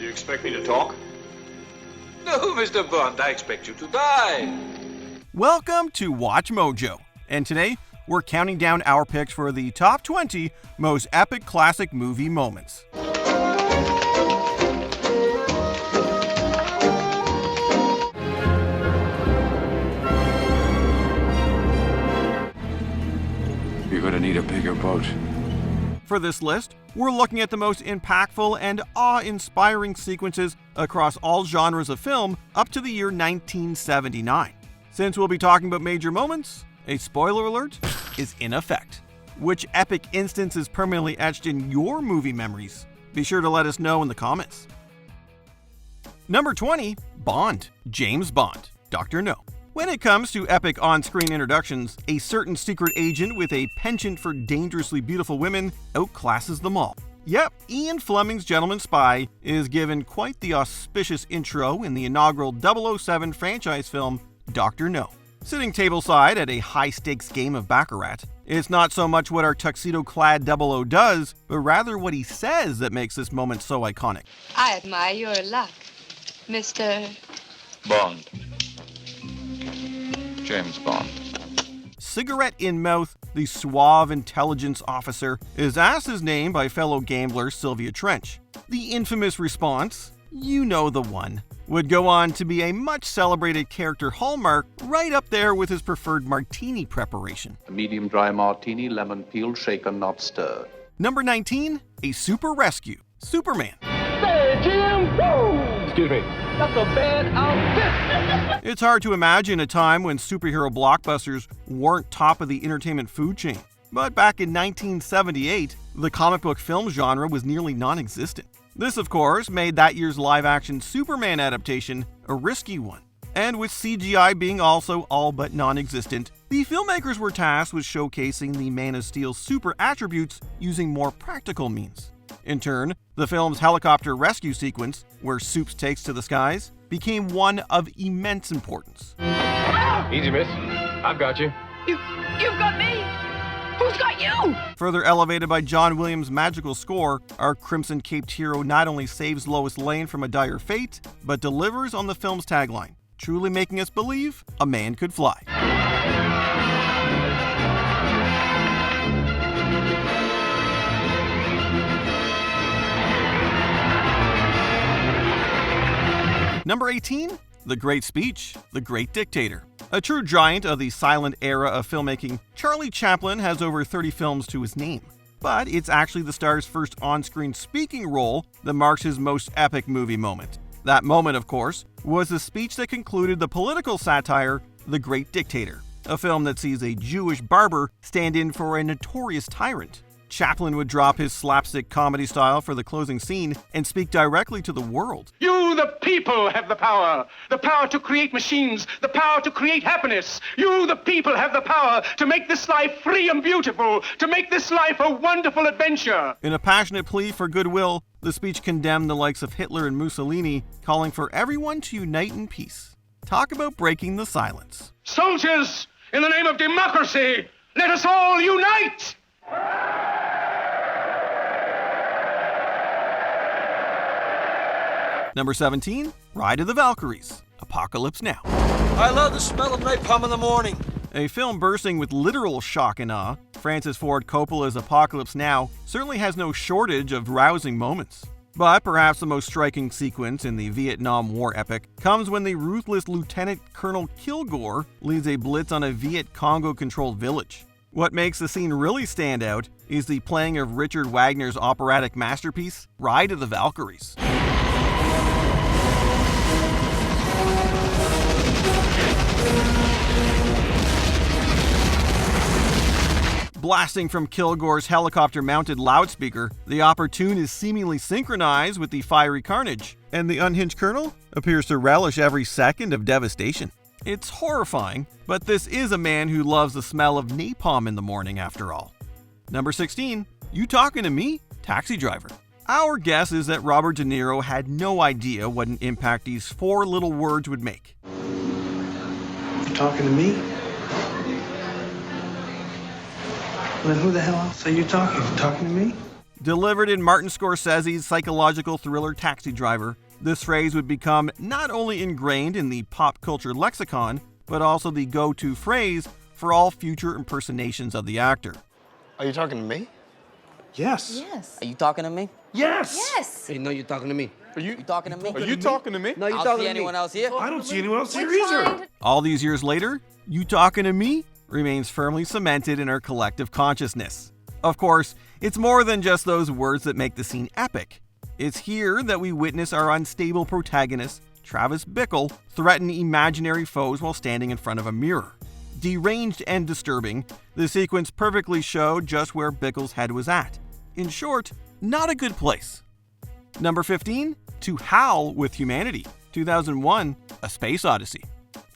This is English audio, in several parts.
You expect me to talk? No, Mr. Bond, I expect you to die. Welcome to Watch Mojo, and today we're counting down our picks for the top 20 most epic classic movie moments. You're gonna need a bigger boat. For this list, we're looking at the most impactful and awe-inspiring sequences across all genres of film up to the year 1979. Since we'll be talking about major moments, a spoiler alert is in effect. Which epic instance is permanently etched in your movie memories? Be sure to let us know in the comments. Number 20, Bond, James Bond, Dr. No. When it comes to epic on-screen introductions, a certain secret agent with a penchant for dangerously beautiful women outclasses them all. Yep, Ian Fleming's Gentleman Spy is given quite the auspicious intro in the inaugural 007 franchise film, Dr. No. Sitting tableside at a high-stakes game of Baccarat, it's not so much what our tuxedo-clad 00 does, but rather what he says that makes this moment so iconic. I admire your luck, Mr. Bond. James Bond. Cigarette in mouth, the suave intelligence officer is asked his name by fellow gambler Sylvia Trench. The infamous response, "You know the one," would go on to be a much celebrated character hallmark right up there with his preferred martini preparation. A medium dry martini, lemon peel, shaken, not stirred. Number 19, a super rescue, Superman. Say, Jim! Woo! Excuse me. That's a bad outfit! It's hard to imagine a time when superhero blockbusters weren't top of the entertainment food chain. But back in 1978, the comic book film genre was nearly non-existent. This, of course, made that year's live-action Superman adaptation a risky one. And with CGI being also all but non-existent, the filmmakers were tasked with showcasing the Man of Steel's super attributes using more practical means. In turn, the film's helicopter rescue sequence, where Soups takes to the skies, became one of immense importance. Easy, miss. I've got you. You've got me! Who's got you? Further elevated by John Williams' magical score, our crimson-caped hero not only saves Lois Lane from a dire fate, but delivers on the film's tagline, truly making us believe a man could fly. Number 18, The Great Speech, The Great Dictator. A true giant of the silent era of filmmaking, Charlie Chaplin has over 30 films to his name. But it's actually the star's first on-screen speaking role that marks his most epic movie moment. That moment, of course, was the speech that concluded the political satire, The Great Dictator, a film that sees a Jewish barber stand in for a notorious tyrant. Chaplin would drop his slapstick comedy style for the closing scene and speak directly to the world. You, the people, have the power to create machines, the power to create happiness. You, the people, have the power to make this life free and beautiful, to make this life a wonderful adventure. In a passionate plea for goodwill, the speech condemned the likes of Hitler and Mussolini, calling for everyone to unite in peace. Talk about breaking the silence. Soldiers, in the name of democracy, let us all unite! Number 17, Ride of the Valkyries, Apocalypse Now. I love the smell of napalm in the morning. A film bursting with literal shock and awe, Francis Ford Coppola's Apocalypse Now certainly has no shortage of rousing moments. But perhaps the most striking sequence in the Vietnam War epic comes when the ruthless Lieutenant Colonel Kilgore leads a blitz on a Viet Congo-controlled village. What makes the scene really stand out is the playing of Richard Wagner's operatic masterpiece, Ride of the Valkyries. Blasting from Kilgore's helicopter-mounted loudspeaker, the opportune is seemingly synchronized with the fiery carnage, and the unhinged colonel appears to relish every second of devastation. It's horrifying, but this is a man who loves the smell of napalm in the morning after all. Number 16, You Talking to Me? Taxi Driver. Our guess is that Robert De Niro had no idea what an impact these four little words would make. You talking to me? Well, then who the hell else are you talking to? Talking to me? Delivered in Martin Scorsese's psychological thriller Taxi Driver, this phrase would become not only ingrained in the pop culture lexicon, but also the go-to phrase for all future impersonations of the actor. Are you talking to me? Yes. Yes. Are you talking to me? Yes. Yes. Hey, no, you're talking to me. You talking to me? Are you talking to me? No, you're I don't talking see to anyone me. else here. I don't see anyone else here either. All these years later, "You talking to me?" remains firmly cemented in our collective consciousness. Of course, it's more than just those words that make the scene epic. It's here that we witness our unstable protagonist, Travis Bickle, threaten imaginary foes while standing in front of a mirror. Deranged and disturbing, the sequence perfectly showed just where Bickle's head was at. In short, not a good place. Number 15, To Howl with Humanity, 2001, A Space Odyssey.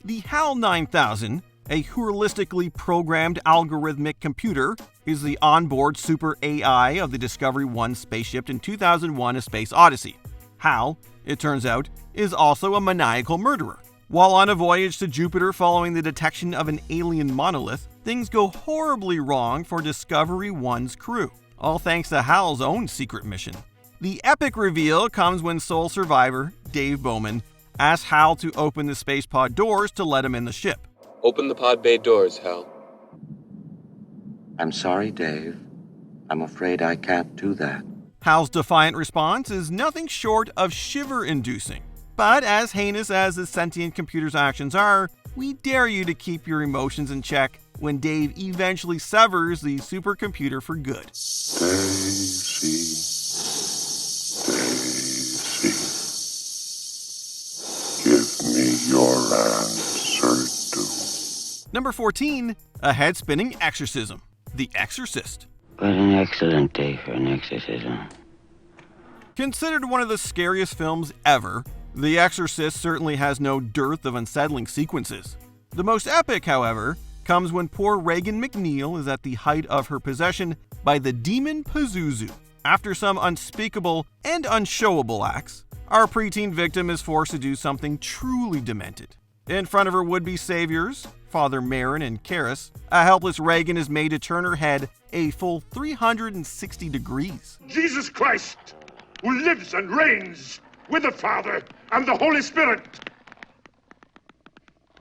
The HAL 9000, a heuristically programmed algorithmic computer, is the onboard super AI of the Discovery 1 spaceship in 2001 A Space Odyssey. HAL, it turns out, is also a maniacal murderer. While on a voyage to Jupiter following the detection of an alien monolith, things go horribly wrong for Discovery 1's crew, all thanks to HAL's own secret mission. The epic reveal comes when sole survivor, Dave Bowman, asks HAL to open the space pod doors to let him in the ship. Open the pod bay doors, Hal. I'm sorry, Dave. I'm afraid I can't do that. HAL's defiant response is nothing short of shiver-inducing. But as heinous as the sentient computer's actions are, we dare you to keep your emotions in check when Dave eventually severs the supercomputer for good. Daisy. Give me your answer, too. Number 14, A Head-Spinning Exorcism, The Exorcist. What an excellent day for an exorcism. Considered one of the scariest films ever, The Exorcist certainly has no dearth of unsettling sequences. The most epic, however, comes when poor Regan McNeil is at the height of her possession by the demon Pazuzu. After some unspeakable and unshowable acts, our preteen victim is forced to do something truly demented. In front of her would-be saviors, Father Marin and Karis, a helpless Regan is made to turn her head a full 360 degrees. Jesus Christ, who lives and reigns with the Father and the Holy Spirit.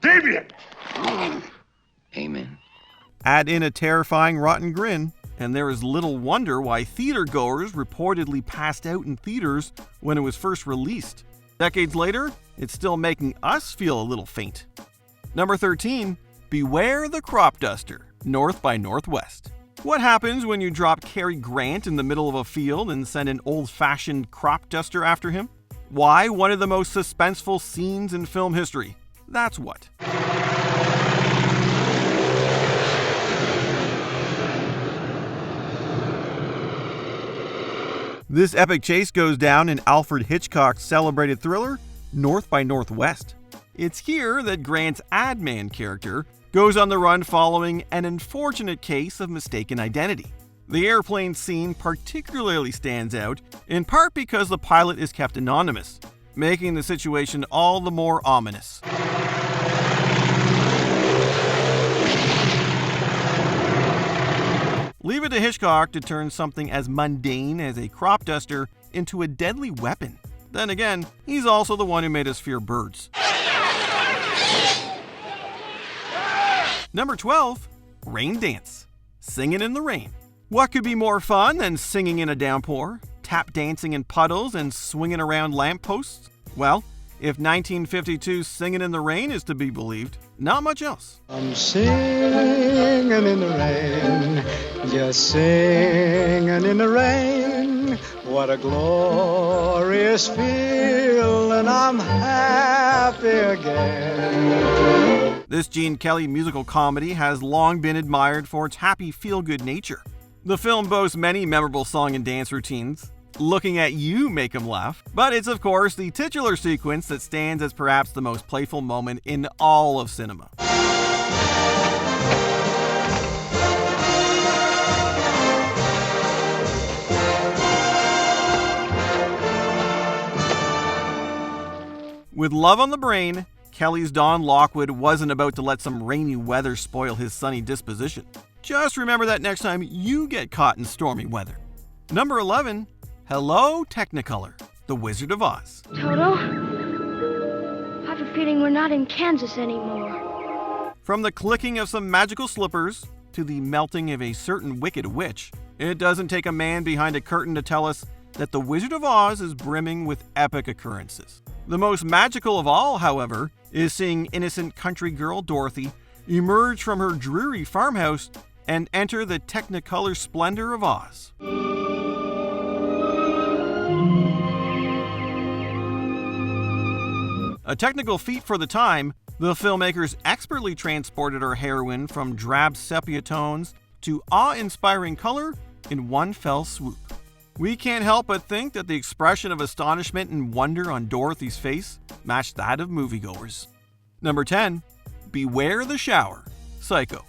Damien! Amen. Add in a terrifying rotten grin, and there is little wonder why theatergoers reportedly passed out in theaters when it was first released. Decades later, it's still making us feel a little faint. Number 13, Beware the Crop Duster, North by Northwest. What happens when you drop Cary Grant in the middle of a field and send an old-fashioned crop duster after him? Why, one of the most suspenseful scenes in film history. That's what. This epic chase goes down in Alfred Hitchcock's celebrated thriller, North by Northwest. It's here that Grant's ad man character goes on the run following an unfortunate case of mistaken identity. The airplane scene particularly stands out, in part because the pilot is kept anonymous, making the situation all the more ominous. Leave it to Hitchcock to turn something as mundane as a crop duster into a deadly weapon. Then again, he's also the one who made us fear birds. Number 12, Rain Dance, Singing in the Rain. What could be more fun than singing in a downpour, tap dancing in puddles, and swinging around lampposts? Well, if 1952's Singing in the Rain is to be believed, not much else. I'm singing in the rain, just singing in the rain. What a glorious feeling, I'm happy again. This Gene Kelly musical comedy has long been admired for its happy feel-good nature. The film boasts many memorable song and dance routines. Looking at you make 'em laugh. But it's of course the titular sequence that stands as perhaps the most playful moment in all of cinema. With love on the brain, Kelly's Don Lockwood wasn't about to let some rainy weather spoil his sunny disposition. Just remember that next time you get caught in stormy weather. Number 11, Hello, Technicolor, The Wizard of Oz. Toto, I have a feeling we're not in Kansas anymore. From the clicking of some magical slippers to the melting of a certain wicked witch, it doesn't take a man behind a curtain to tell us that The Wizard of Oz is brimming with epic occurrences. The most magical of all, however, is seeing innocent country girl Dorothy emerge from her dreary farmhouse and enter the Technicolor splendor of Oz. A technical feat for the time, the filmmakers expertly transported our heroine from drab sepia tones to awe-inspiring color in one fell swoop. We can't help but think that the expression of astonishment and wonder on Dorothy's face matched that of moviegoers. Number 10, Beware the Shower, Psycho.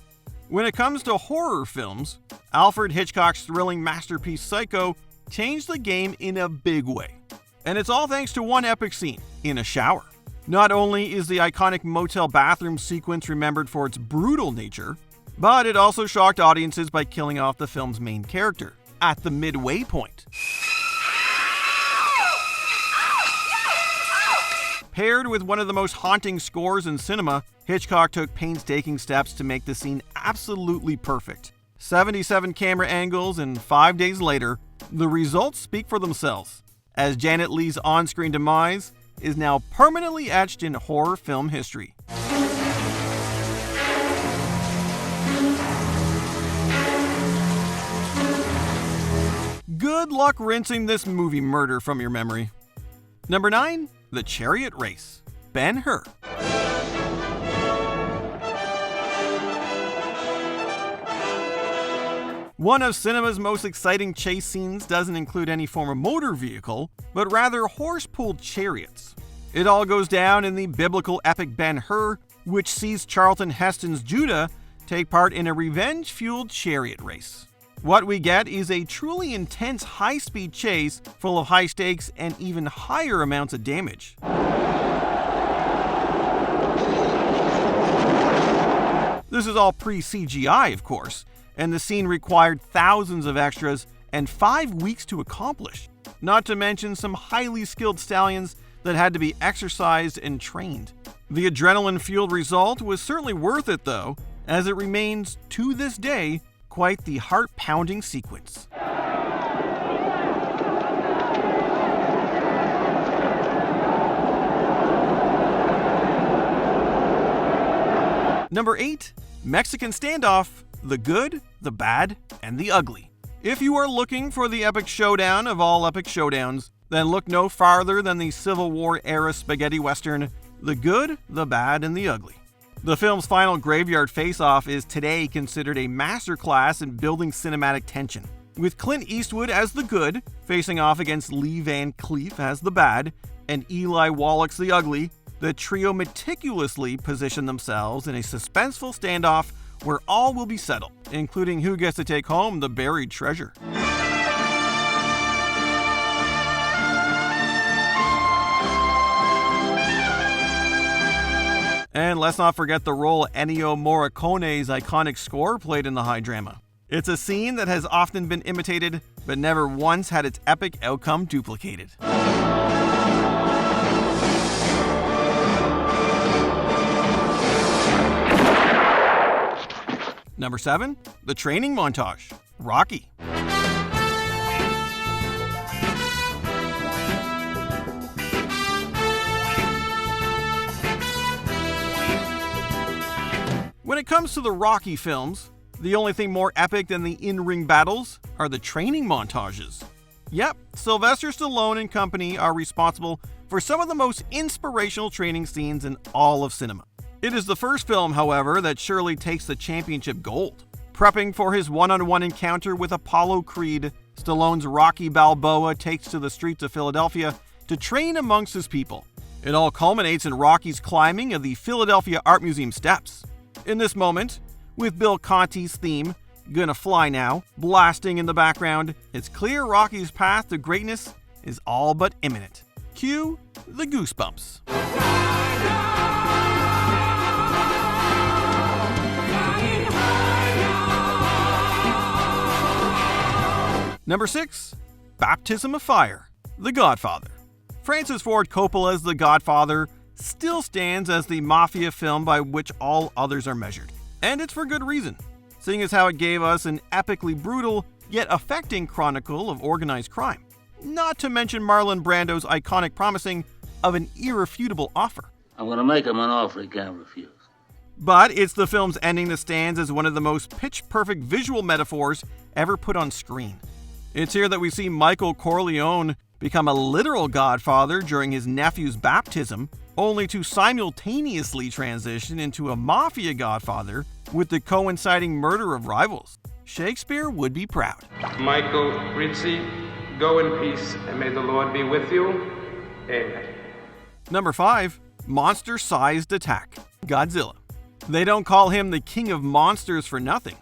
When it comes to horror films, Alfred Hitchcock's thrilling masterpiece Psycho changed the game in a big way. And it's all thanks to one epic scene, in a shower. Not only is the iconic motel bathroom sequence remembered for its brutal nature, but it also shocked audiences by killing off the film's main character at the midway point. Paired with one of the most haunting scores in cinema, Hitchcock took painstaking steps to make the scene absolutely perfect. 77 camera angles, and 5 days later, the results speak for themselves, as Janet Leigh's on-screen demise is now permanently etched in horror film history. Good luck rinsing this movie murder from your memory. Number 9, The Chariot Race, Ben-Hur. One of cinema's most exciting chase scenes doesn't include any form of motor vehicle, but rather horse-pulled chariots. It all goes down in the biblical epic Ben-Hur, which sees Charlton Heston's Judah take part in a revenge-fueled chariot race. What we get is a truly intense high-speed chase full of high stakes and even higher amounts of damage. This is all pre-CGI, of course, and the scene required thousands of extras and 5 weeks to accomplish, not to mention some highly skilled stallions that had to be exercised and trained. The adrenaline-fueled result was certainly worth it though, as it remains, to this day, quite the heart-pounding sequence. Number 8, Mexican Standoff, The Good, the Bad, and the Ugly. If you are looking for the epic showdown of all epic showdowns, then look no farther than the Civil War-era spaghetti western, The Good, the Bad, and the Ugly. The film's final graveyard face-off is today considered a masterclass in building cinematic tension. With Clint Eastwood as the good, facing off against Lee Van Cleef as the bad, and Eli Wallach's the ugly, the trio meticulously position themselves in a suspenseful standoff where all will be settled, including who gets to take home the buried treasure. And let's not forget the role Ennio Morricone's iconic score played in the high drama. It's a scene that has often been imitated, but never once had its epic outcome duplicated. Number 7, The Training Montage, Rocky. When it comes to the Rocky films, the only thing more epic than the in-ring battles are the training montages. Yep, Sylvester Stallone and company are responsible for some of the most inspirational training scenes in all of cinema. It is the first film, however, that surely takes the championship gold. Prepping for his one-on-one encounter with Apollo Creed, Stallone's Rocky Balboa takes to the streets of Philadelphia to train amongst his people. It all culminates in Rocky's climbing of the Philadelphia Art Museum steps. In this moment, with Bill Conti's theme, Gonna Fly Now, blasting in the background, it's clear Rocky's path to greatness is all but imminent. Cue the goosebumps. Number 6. Baptism of Fire, The Godfather. Francis Ford Coppola's The Godfather still stands as the mafia film by which all others are measured. And it's for good reason, seeing as how it gave us an epically brutal yet affecting chronicle of organized crime. Not to mention Marlon Brando's iconic promising of an irrefutable offer. I'm going to make him an offer he can't refuse. But it's the film's ending that stands as one of the most pitch-perfect visual metaphors ever put on screen. It's here that we see Michael Corleone become a literal godfather during his nephew's baptism, only to simultaneously transition into a mafia godfather with the coinciding murder of rivals. Shakespeare would be proud. Michael Rizzi, go in peace, and may the Lord be with you. Amen. Number 5. Monster-Sized Attack, Godzilla. They don't call him the king of monsters for nothing.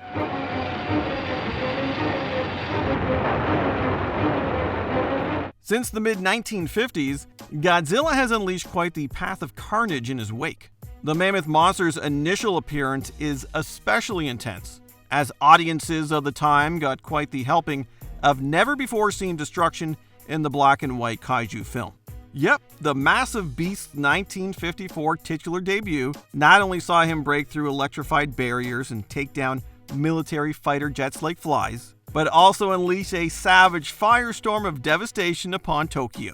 Since the mid-1950s, Godzilla has unleashed quite the path of carnage in his wake. The mammoth monster's initial appearance is especially intense, as audiences of the time got quite the helping of never-before-seen destruction in the black and white kaiju film. Yep, the massive beast's 1954 titular debut not only saw him break through electrified barriers and take down military fighter jets like flies, but also unleash a savage firestorm of devastation upon Tokyo.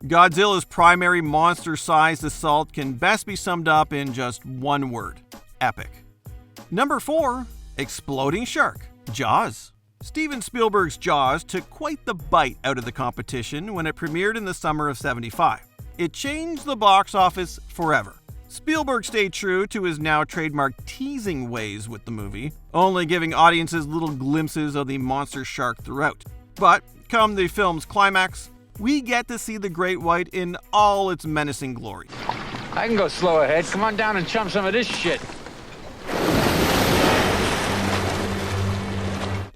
Godzilla's primary monster-sized assault can best be summed up in just one word: epic. Number 4. Exploding Shark, Jaws. Steven Spielberg's Jaws took quite the bite out of the competition when it premiered in the summer of '75. It changed the box office forever. Spielberg stayed true to his now trademark teasing ways with the movie, only giving audiences little glimpses of the monster shark throughout. But come the film's climax, we get to see the great white in all its menacing glory. I can go slow ahead. Come on down and chum some of this shit.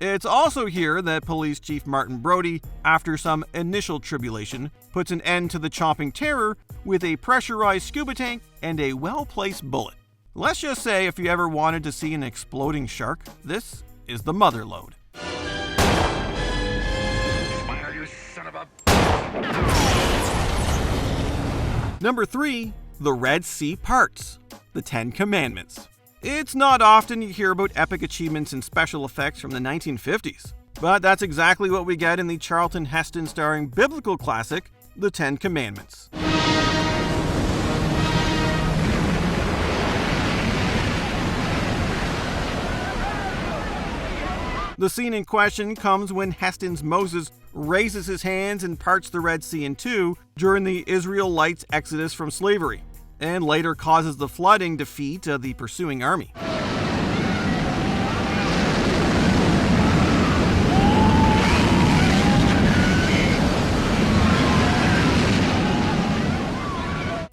It's also here that Police Chief Martin Brody, after some initial tribulation, puts an end to the chomping terror with a pressurized scuba tank and a well-placed bullet. Let's just say if you ever wanted to see an exploding shark, this is the mother lode. Fire, you son of a... Number 3. The Red Sea Parts, The Ten Commandments. It's not often you hear about epic achievements in special effects from the 1950s, but that's exactly what we get in the Charlton Heston starring biblical classic, The Ten Commandments. The scene in question comes when Heston's Moses raises his hands and parts the Red Sea in two during the Israelites' exodus from slavery, and later causes the flooding defeat of the pursuing army.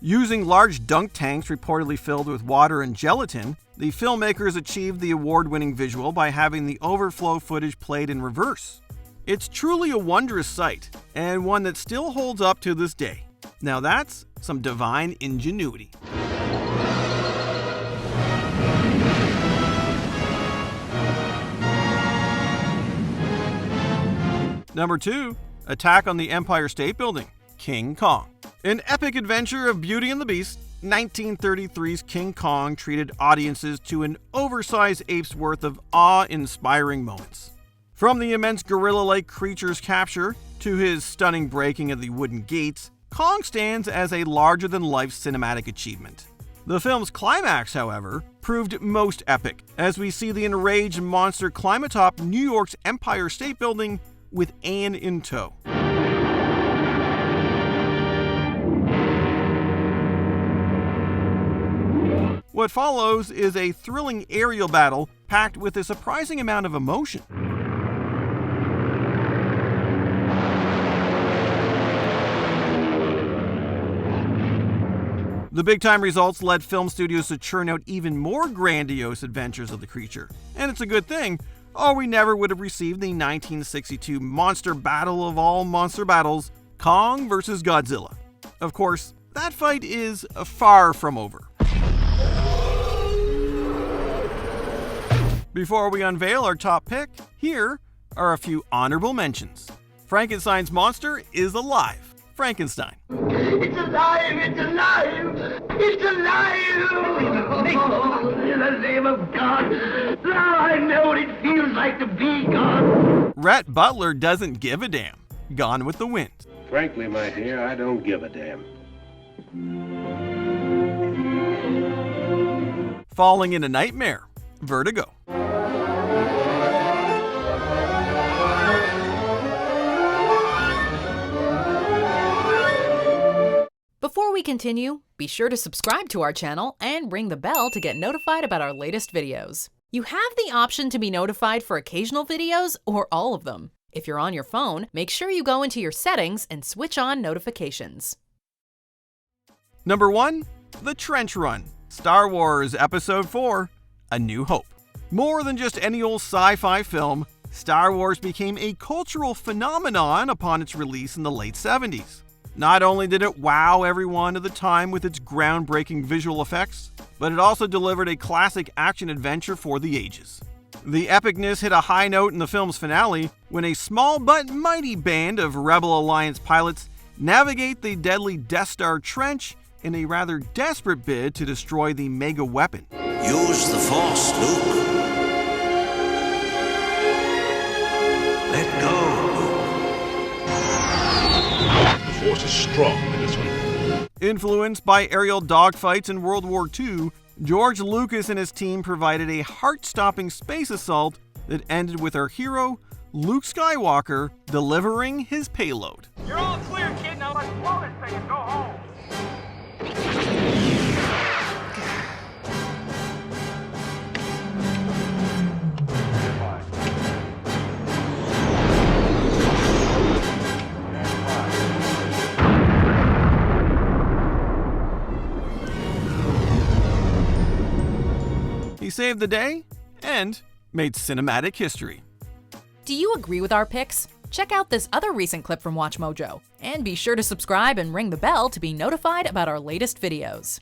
Using large dunk tanks reportedly filled with water and gelatin, the filmmakers achieved the award-winning visual by having the overflow footage played in reverse. It's truly a wondrous sight, and one that still holds up to this day. Now that's some divine ingenuity. Number 2. Attack on the Empire State Building, King Kong. An epic adventure of Beauty and the Beast, 1933's King Kong treated audiences to an oversized ape's worth of awe-inspiring moments. From the immense gorilla-like creature's capture to his stunning breaking of the wooden gates, Kong stands as a larger-than-life cinematic achievement. The film's climax, however, proved most epic, as we see the enraged monster climb atop New York's Empire State Building with Anne in tow. What follows is a thrilling aerial battle packed with a surprising amount of emotion. The big-time results led film studios to churn out even more grandiose adventures of the creature. And it's a good thing, or we never would have received the 1962 monster battle of all monster battles, Kong vs. Godzilla. Of course, that fight is far from over. Before we unveil our top pick, here are a few honorable mentions. Frankenstein's monster is alive. Frankenstein. It's alive! It's alive! It's alive! In the name of God! Now I know what it feels like to be God! Rhett Butler doesn't give a damn. Gone with the Wind. Frankly, my dear, I don't give a damn. Falling in a Nightmare. Vertigo. Before we continue, be sure to subscribe to our channel and ring the bell to get notified about our latest videos. You have the option to be notified for occasional videos or all of them. If you're on your phone, make sure you go into your settings and switch on notifications. Number 1. The Trench Run. Star Wars Episode 4, A New Hope. More than just any old sci-fi film, Star Wars became a cultural phenomenon upon its release in the late 70s. Not only did it wow everyone at the time with its groundbreaking visual effects, but it also delivered a classic action-adventure for the ages. The epicness hit a high note in the film's finale when a small but mighty band of Rebel Alliance pilots navigate the deadly Death Star trench in a rather desperate bid to destroy the mega weapon. Use the Force, Luke. Let go, Luke. The Force is strong in this one. Influenced by aerial dogfights in World War II, George Lucas and his team provided a heart-stopping space assault that ended with our hero, Luke Skywalker, delivering his payload. You're all clear, kid. Now let's blow this thing and go home. He saved the day and made cinematic history. Do you agree with our picks? Check out this other recent clip from WatchMojo, and be sure to subscribe and ring the bell to be notified about our latest videos.